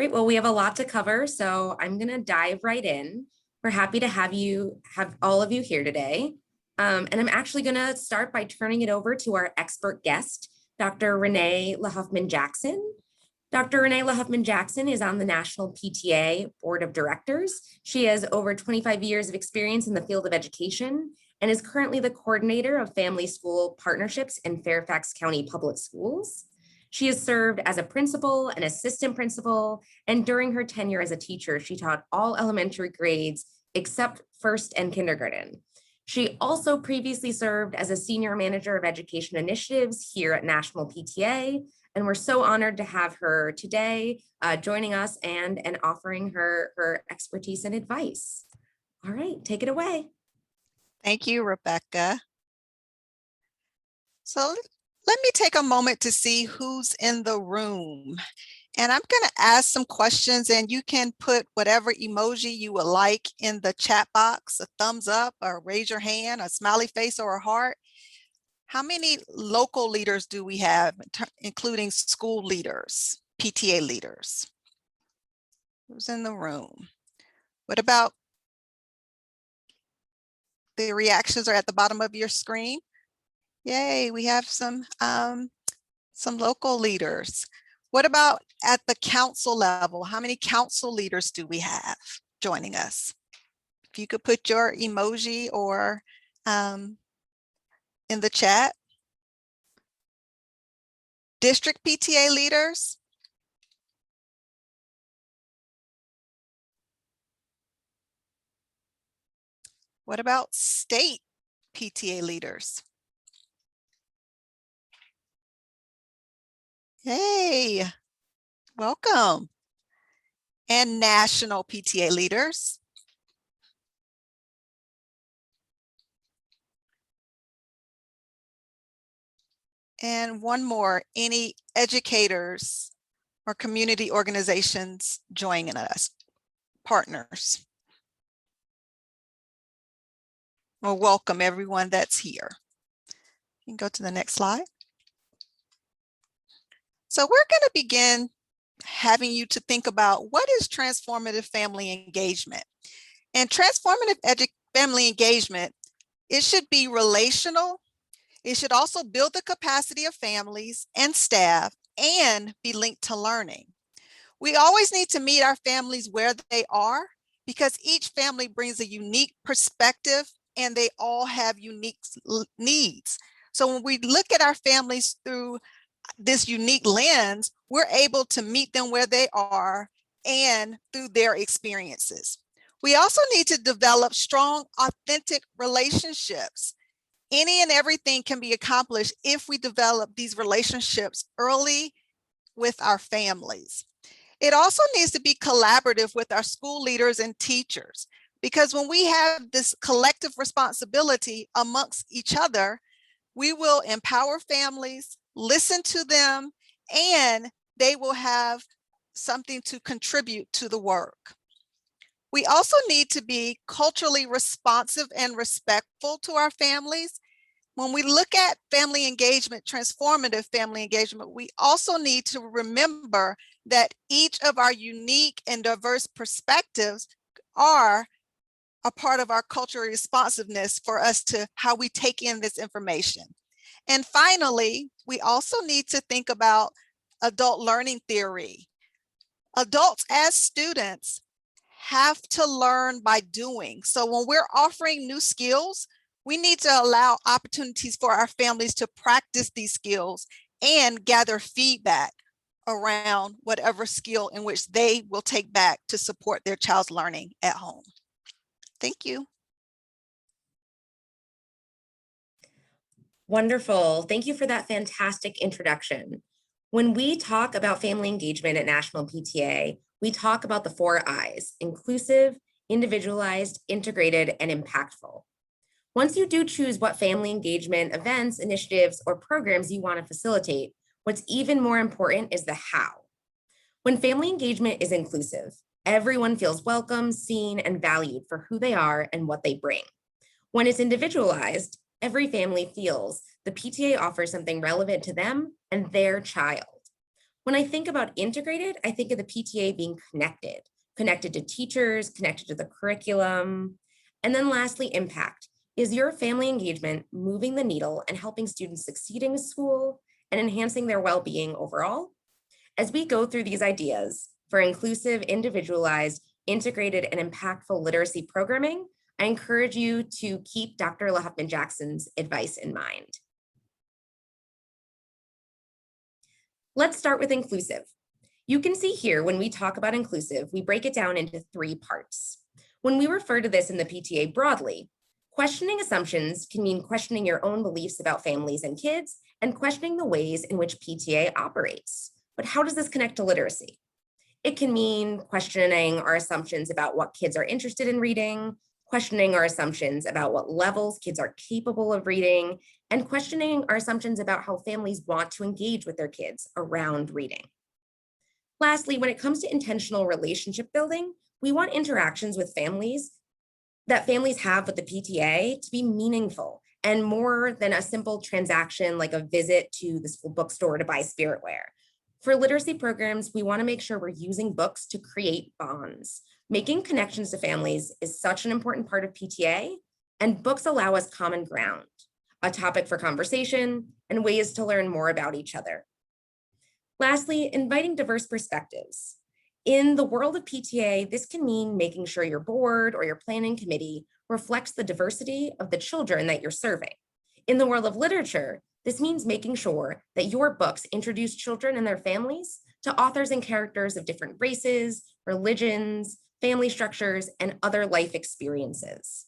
Great. Well, we have a lot to cover, so I'm going to dive right in. We're happy to have all of you here today. And I'm actually going to start by turning it over to our expert guest, Dr. Renee LaHuffman-Jackson. Dr. Renee LaHuffman-Jackson is on the National PTA Board of Directors. She has over 25 years of experience in the field of education and is currently the coordinator of family school partnerships in Fairfax County Public Schools. She has served as a principal, an assistant principal, and during her tenure as a teacher, she taught all elementary grades except first and kindergarten. She also previously served as a senior manager of education initiatives here at National PTA, and we're so honored to have her today joining us and offering her expertise and advice. All right, take it away. Thank you, Rebecca. So let me take a moment to see who's in the room. And I'm going to ask some questions, and you can put whatever emoji you would like in the chat box, a thumbs up or raise your hand, a smiley face or a heart. How many local leaders do we have, including school leaders, PTA leaders? Who's in the room? What about the reactions are at the bottom of your screen? Yay, we have some local leaders. What about at the council level? How many council leaders do we have joining us? If you could put your emoji or in the chat. District PTA leaders? What about state PTA leaders? Hey, welcome. And national PTA leaders? And one more, any educators or community organizations joining us, partners? Well, welcome everyone that's here. You can go to the next slide. So we're going to begin having you to think about what is transformative family engagement. And transformative family engagement, it should be relational. It should also build the capacity of families and staff and be linked to learning. We always need to meet our families where they are because each family brings a unique perspective and they all have unique needs. So when we look at our families through this unique lens, we're able to meet them where they are and through their experiences. We also need to develop strong, authentic relationships. Any and everything can be accomplished if we develop these relationships early with our families. It also needs to be collaborative with our school leaders and teachers, because when we have this collective responsibility amongst each other, we will empower families, listen to them, and they will have something to contribute to the work. We also need to be culturally responsive and respectful to our families. When we look at family engagement, transformative family engagement, we also need to remember that each of our unique and diverse perspectives are a part of our cultural responsiveness for us to how we take in this information. And finally, we also need to think about adult learning theory. Adults as students have to learn by doing. So when we're offering new skills, we need to allow opportunities for our families to practice these skills and gather feedback around whatever skill in which they will take back to support their child's learning at home. Thank you. Wonderful. Thank you for that fantastic introduction. When we talk about family engagement at National PTA, we talk about the 4 I's: inclusive, individualized, integrated, and impactful. Once you do choose what family engagement events, initiatives, or programs you want to facilitate, what's even more important is the how. When family engagement is inclusive, everyone feels welcome, seen, and valued for who they are and what they bring. When it's individualized, every family feels the PTA offers something relevant to them and their child. When I think about integrated, I think of the PTA being connected to teachers, connected to the curriculum. And then lastly, impact. Is your family engagement moving the needle and helping students succeed in school and enhancing their well-being overall? As we go through these ideas for inclusive, individualized, integrated, and impactful literacy programming, I encourage you to keep Dr. LaHuffman Jackson's advice in mind. Let's start with inclusive. You can see here when we talk about inclusive, we break it down into 3 parts. When we refer to this in the PTA broadly, questioning assumptions can mean questioning your own beliefs about families and kids and questioning the ways in which PTA operates. But how does this connect to literacy? It can mean questioning our assumptions about what kids are interested in reading, questioning our assumptions about what levels kids are capable of reading, and questioning our assumptions about how families want to engage with their kids around reading. Lastly, when it comes to intentional relationship building, we want interactions with families that families have with the PTA to be meaningful and more than a simple transaction like a visit to the school bookstore to buy spiritware. For literacy programs, we want to make sure we're using books to create bonds. Making connections to families is such an important part of PTA, and books allow us common ground, a topic for conversation, and ways to learn more about each other. Lastly, inviting diverse perspectives. In the world of PTA, this can mean making sure your board or your planning committee reflects the diversity of the children that you're serving. In the world of literature, this means making sure that your books introduce children and their families to authors and characters of different races, religions, family structures, and other life experiences.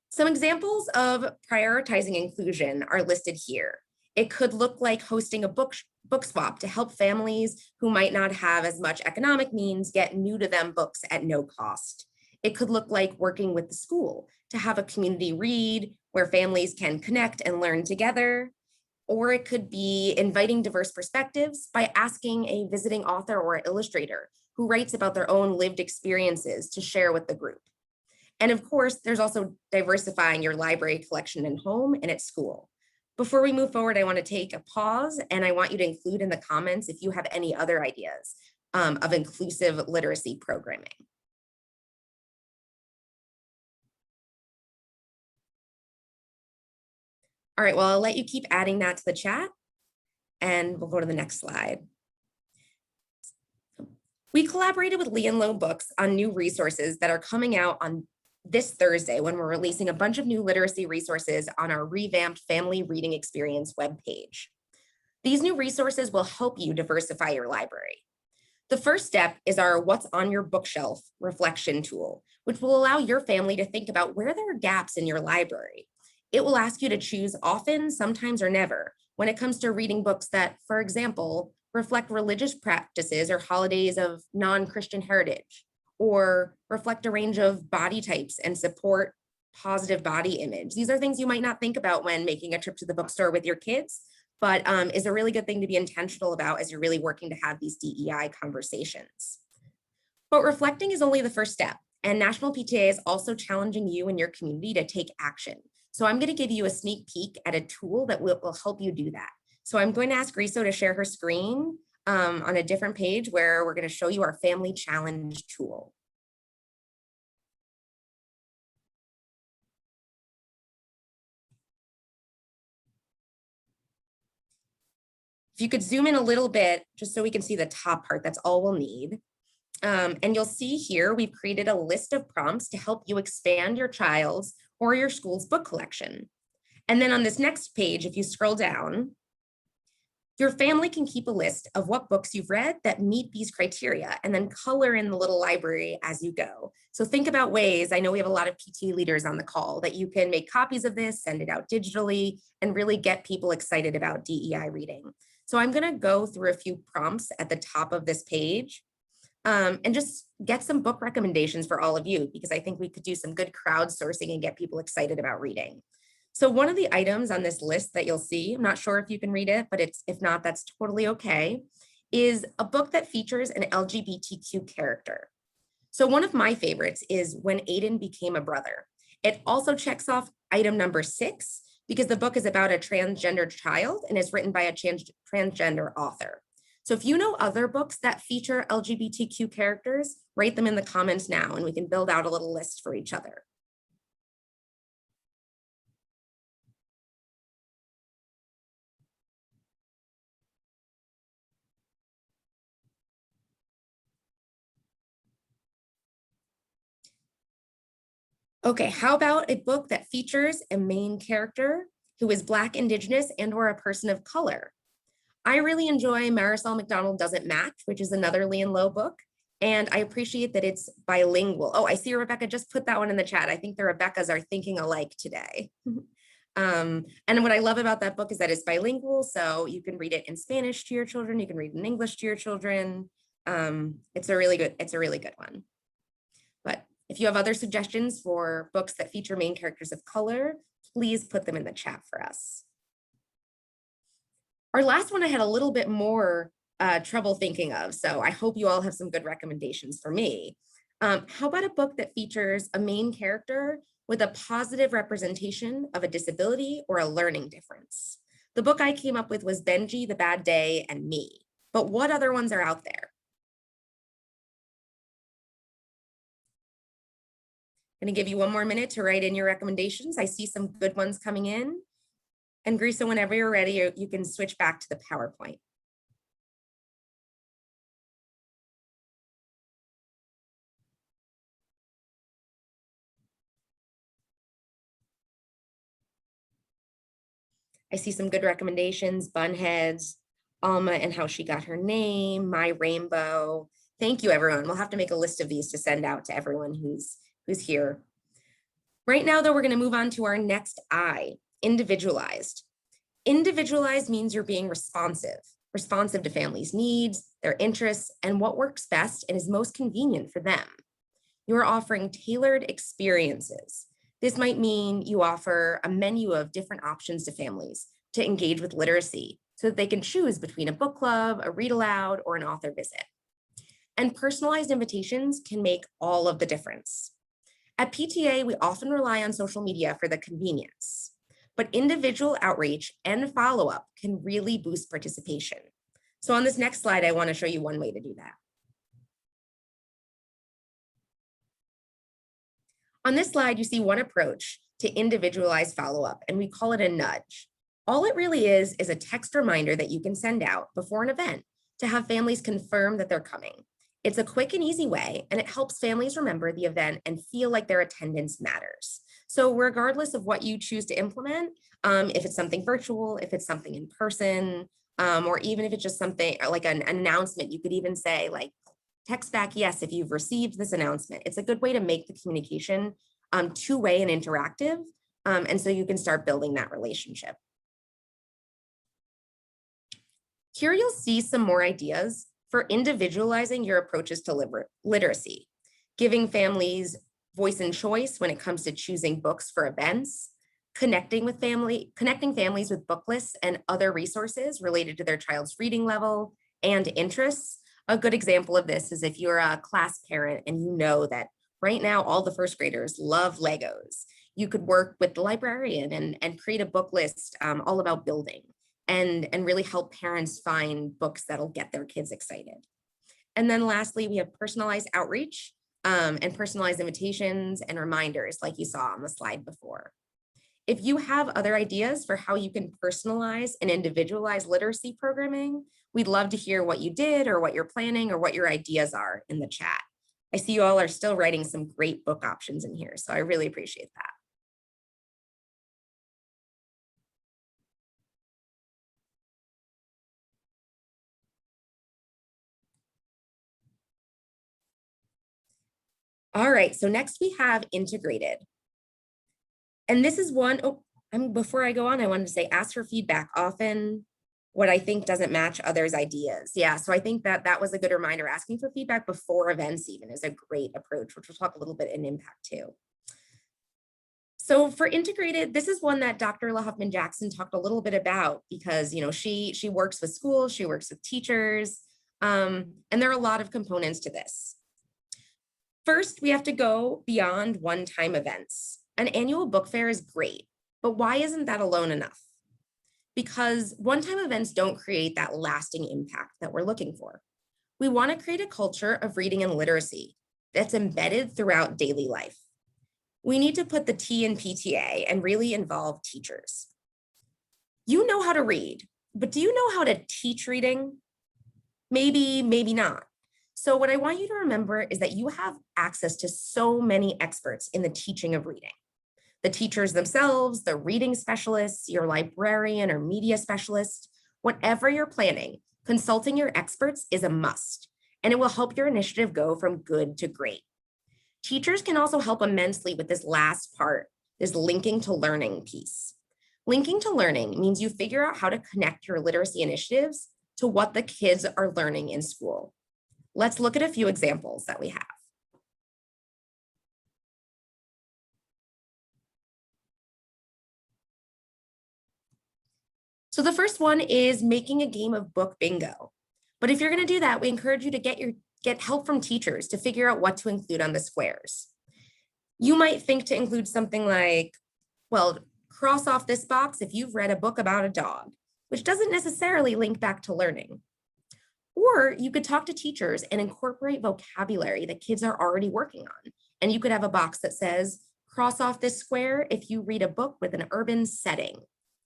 Some examples of prioritizing inclusion are listed here. It could look like hosting a book swap to help families who might not have as much economic means get new to them books at no cost. It could look like working with the school to have a community read where families can connect and learn together. Or it could be inviting diverse perspectives by asking a visiting author or illustrator who writes about their own lived experiences to share with the group. And of course, there's also diversifying your library collection at home and at school. Before we move forward, I want to take a pause and I want you to include in the comments if you have any other ideas of inclusive literacy programming. All right, well, I'll let you keep adding that to the chat and we'll go to the next slide. We collaborated with Lee and Low Books on new resources that are coming out on this Thursday when we're releasing a bunch of new literacy resources on our revamped Family Reading Experience webpage. These new resources will help you diversify your library. The first step is our What's on Your Bookshelf reflection tool, which will allow your family to think about where there are gaps in your library. It will ask you to choose often, sometimes, or never when it comes to reading books that, for example, reflect religious practices or holidays of non-Christian heritage, or reflect a range of body types and support positive body image. These are things you might not think about when making a trip to the bookstore with your kids, but is a really good thing to be intentional about as you're really working to have these DEI conversations. But reflecting is only the first step, and National PTA is also challenging you and your community to take action. So I'm going to give you a sneak peek at a tool that will help you do that. So I'm going to ask Riso to share her screen on a different page where we're going to show you our Family Challenge tool. If you could zoom in a little bit, just so we can see the top part, that's all we'll need. And you'll see here, we've created a list of prompts to help you expand your child's or your school's book collection. And then on this next page, if you scroll down, your family can keep a list of what books you've read that meet these criteria and then color in the little library as you go. So think about ways, I know we have a lot of PT leaders on the call, that you can make copies of this, send it out digitally, and really get people excited about DEI reading. So I'm gonna go through a few prompts at the top of this page and just get some book recommendations for all of you, because I think we could do some good crowdsourcing and get people excited about reading. So one of the items on this list that you'll see, I'm not sure if you can read it, but if not, that's totally okay, is a book that features an LGBTQ character. So one of my favorites is When Aiden Became a Brother. It also checks off item number 6, because the book is about a transgender child and is written by a transgender author. So if you know other books that feature LGBTQ characters, write them in the comments now and we can build out a little list for each other. Okay, how about a book that features a main character who is Black, Indigenous, and/or a person of color? I really enjoy Marisol McDonald Doesn't Match, which is another Lian Lowe book. And I appreciate that it's bilingual. Oh, I see Rebecca just put that one in the chat. I think the Rebeccas are thinking alike today. And what I love about that book is that it's bilingual. So you can read it in Spanish to your children. You can read it in English to your children. It's a really good one. But if you have other suggestions for books that feature main characters of color, please put them in the chat for us. Our last one I had a little bit more trouble thinking of, so I hope you all have some good recommendations for me. How about a book that features a main character with a positive representation of a disability or a learning difference? The book I came up with was Benji, The Bad Day, and Me. But what other ones are out there? I'm going to give you one more minute to write in your recommendations. I see some good ones coming in. And Grisa, whenever you're ready, you can switch back to the PowerPoint. I see some good recommendations, Bunheads, Alma and How She Got Her Name, My Rainbow. Thank you, everyone. We'll have to make a list of these to send out to everyone who's here. Right now, though, we're going to move on to our next I, individualized. Individualized means you're being responsive to families' needs, their interests, and what works best and is most convenient for them. You are offering tailored experiences. This might mean you offer a menu of different options to families to engage with literacy so that they can choose between a book club, a read aloud, or an author visit. And personalized invitations can make all of the difference. At PTA, we often rely on social media for the convenience, but individual outreach and follow-up can really boost participation. So on this next slide, I want to show you one way to do that. On this slide, you see one approach to individualized follow-up, and we call it a nudge. All it really is a text reminder that you can send out before an event to have families confirm that they're coming. It's a quick and easy way, and it helps families remember the event and feel like their attendance matters. So regardless of what you choose to implement, if it's something virtual, if it's something in person, or even if it's just something like an announcement, you could even say like, text back yes if you've received this announcement. It's a good way to make the communication two-way and interactive, and so you can start building that relationship. Here you'll see some more ideas for individualizing your approaches to literacy, giving families voice and choice when it comes to choosing books for events, connecting families with book lists and other resources related to their child's reading level and interests. A good example of this is if you're a class parent and you know that right now all the first graders love Legos, you could work with the librarian and create a book list all about building and really help parents find books that'll get their kids excited. And then lastly, we have personalized outreach and personalized invitations and reminders like you saw on the slide before. If you have other ideas for how you can personalize and individualize literacy programming, we'd love to hear what you did or what you're planning or what your ideas are in the chat. I see you all are still writing some great book options in here, so I really appreciate that. All right, so next we have integrated. And this is one, before I go on, I wanted to say, ask for feedback. Often what I think doesn't match others' ideas. Yeah, so I think that was a good reminder. Asking for feedback before events even is a great approach, which we'll talk a little bit in impact too. So for integrated, this is one that Dr. LaHuffman Jackson talked a little bit about because she works with schools, she works with teachers, and there are a lot of components to this. First, we have to go beyond one-time events. An annual book fair is great, But why isn't that alone enough? Because one-time events don't create that lasting impact that we're looking for. We want to create a culture of reading and literacy that's embedded throughout daily life. We need to put the T in PTA and really involve teachers. You know how to read, but do you know how to teach reading? Maybe, maybe not. So what I want you to remember is that you have access to so many experts in the teaching of reading. The teachers themselves, the reading specialists, your librarian or media specialist, whatever you're planning, consulting your experts is a must, and it will help your initiative go from good to great. Teachers can also help immensely with this last part, this linking to learning piece. Linking to learning means you figure out how to connect your literacy initiatives to what the kids are learning in school. Let's look at a few examples that we have. So the first one is making a game of book bingo. But if you're going to do that, we encourage you to get help from teachers to figure out what to include on the squares. You might think to include something like, well, cross off this box if you've read a book about a dog, which doesn't necessarily link back to learning. Or you could talk to teachers and incorporate vocabulary that kids are already working on. And you could have a box that says, cross off this square if you read a book with an urban setting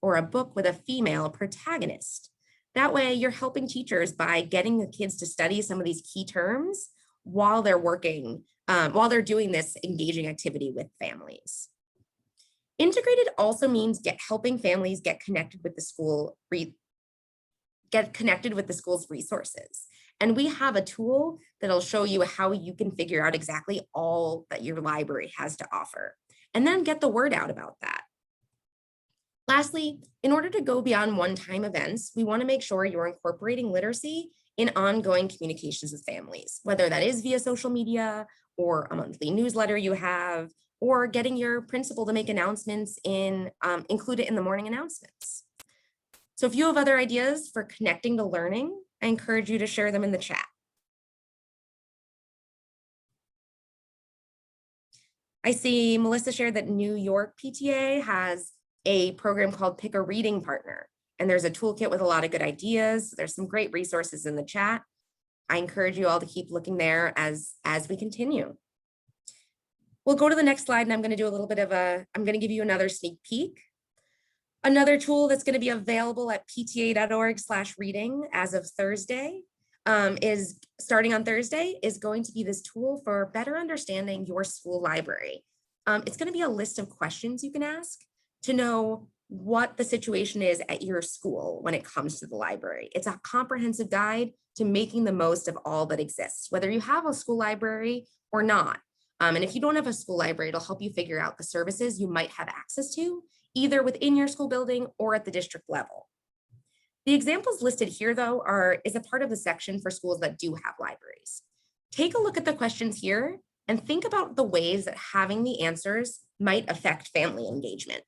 or a book with a female protagonist. That way you're helping teachers by getting the kids to study some of these key terms while they're working, while they're doing this engaging activity with families. Integrated also means helping families get connected with the school, school's resources. And we have a tool that'll show you how you can figure out exactly all that your library has to offer, and then get the word out about that. Lastly, in order to go beyond one-time events, we want to make sure you're incorporating literacy in ongoing communications with families, whether that is via social media or a monthly newsletter you have, or getting your principal to make announcements include it in the morning announcements. So if you have other ideas for connecting to learning, I encourage you to share them in the chat. I see Melissa shared that New York PTA has a program called Pick a Reading Partner, and there's a toolkit with a lot of good ideas. There's some great resources in the chat. I encourage you all to keep looking there as we continue. We'll go to the next slide, and I'm going to do a little bit of I'm going to give you another sneak peek. Another tool that's going to be available at pta.org/reading as of Thursday is starting on Thursday is going to be this tool for better understanding your school library. It's going to be a list of questions you can ask to know what the situation is at your school when it comes to the library. It's a comprehensive guide to making the most of all that exists, whether you have a school library or not. And if you don't have a school library, it'll help you figure out the services you might have access to, either within your school building or at the district level. The examples listed here, though, is a part of the section for schools that do have libraries. Take a look at the questions here and think about the ways that having the answers might affect family engagement.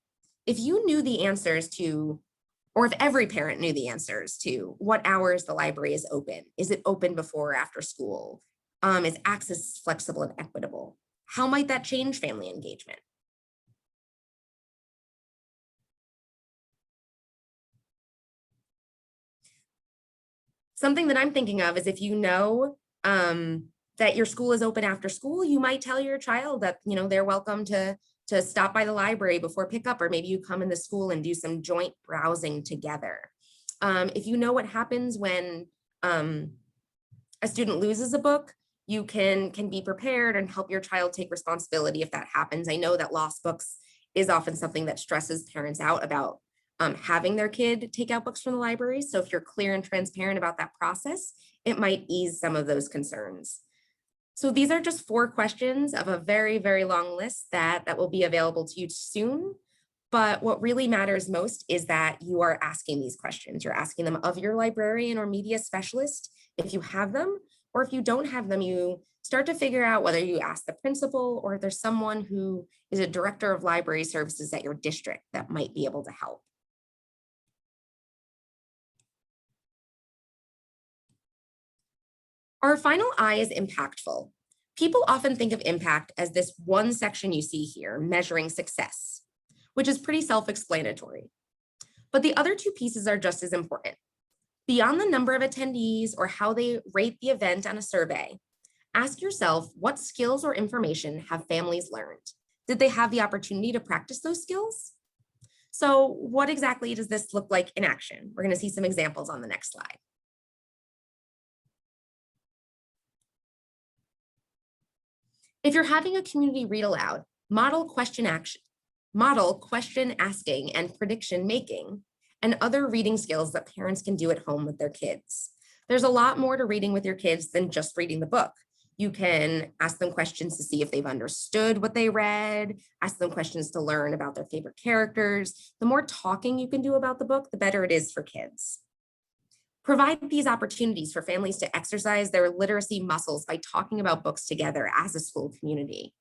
If you knew the answers to, or if every parent knew the answers to what hours the library is open, is it open before or after school? Is access flexible and equitable? How might that change family engagement? Something that I'm thinking of is if you know that your school is open after school, you might tell your child that they're welcome to stop by the library before pickup, or maybe you come in the school and do some joint browsing together. If you know what happens when a student loses a book, you can be prepared and help your child take responsibility if that happens. I know that lost books is often something that stresses parents out about having their kid take out books from the library. So if you're clear and transparent about that process, it might ease some of those concerns. So these are just 4 questions of a very, very long list that will be available to you soon. But what really matters most is that you are asking these questions. You're asking them of your librarian or media specialist if you have them, or if you don't have them, you start to figure out whether you ask the principal or if there's someone who is a director of library services at your district that might be able to help. Our final I is impactful. People often think of impact as this one section you see here, measuring success. which is pretty self-explanatory. But the other two pieces are just as important. Beyond the number of attendees or how they rate the event on a survey, ask yourself, what skills or information have families learned? Did they have the opportunity to practice those skills? So what exactly does this look like in action? We're going to see some examples on the next slide. If you're having a community read aloud, model question asking and prediction making, and other reading skills that parents can do at home with their kids. There's a lot more to reading with your kids than just reading the book. You can ask them questions to see if they've understood what they read, ask them questions to learn about their favorite characters. The more talking you can do about the book, the better it is for kids. Provide these opportunities for families to exercise their literacy muscles by talking about books together as a school community.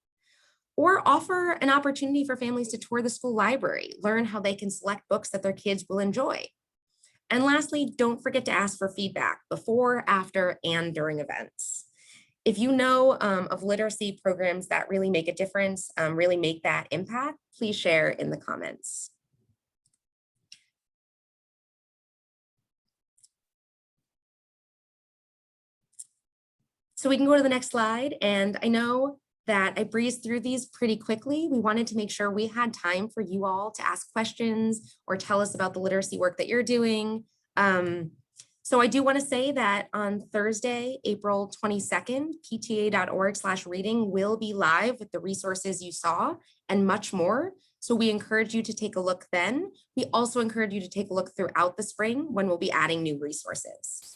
Or offer an opportunity for families to tour the school library, learn how they can select books that their kids will enjoy. And lastly, don't forget to ask for feedback before, after, and during events. If you know of literacy programs that really make a difference, really make that impact, please share in the comments. So we can go to the next slide. And I know that I breezed through these pretty quickly. We wanted to make sure we had time for you all to ask questions or tell us about the literacy work that you're doing. So I do want to say that on Thursday, April 22nd, pta.org/reading will be live with the resources you saw and much more. So we encourage you to take a look then. We also encourage you to take a look throughout the spring when we'll be adding new resources.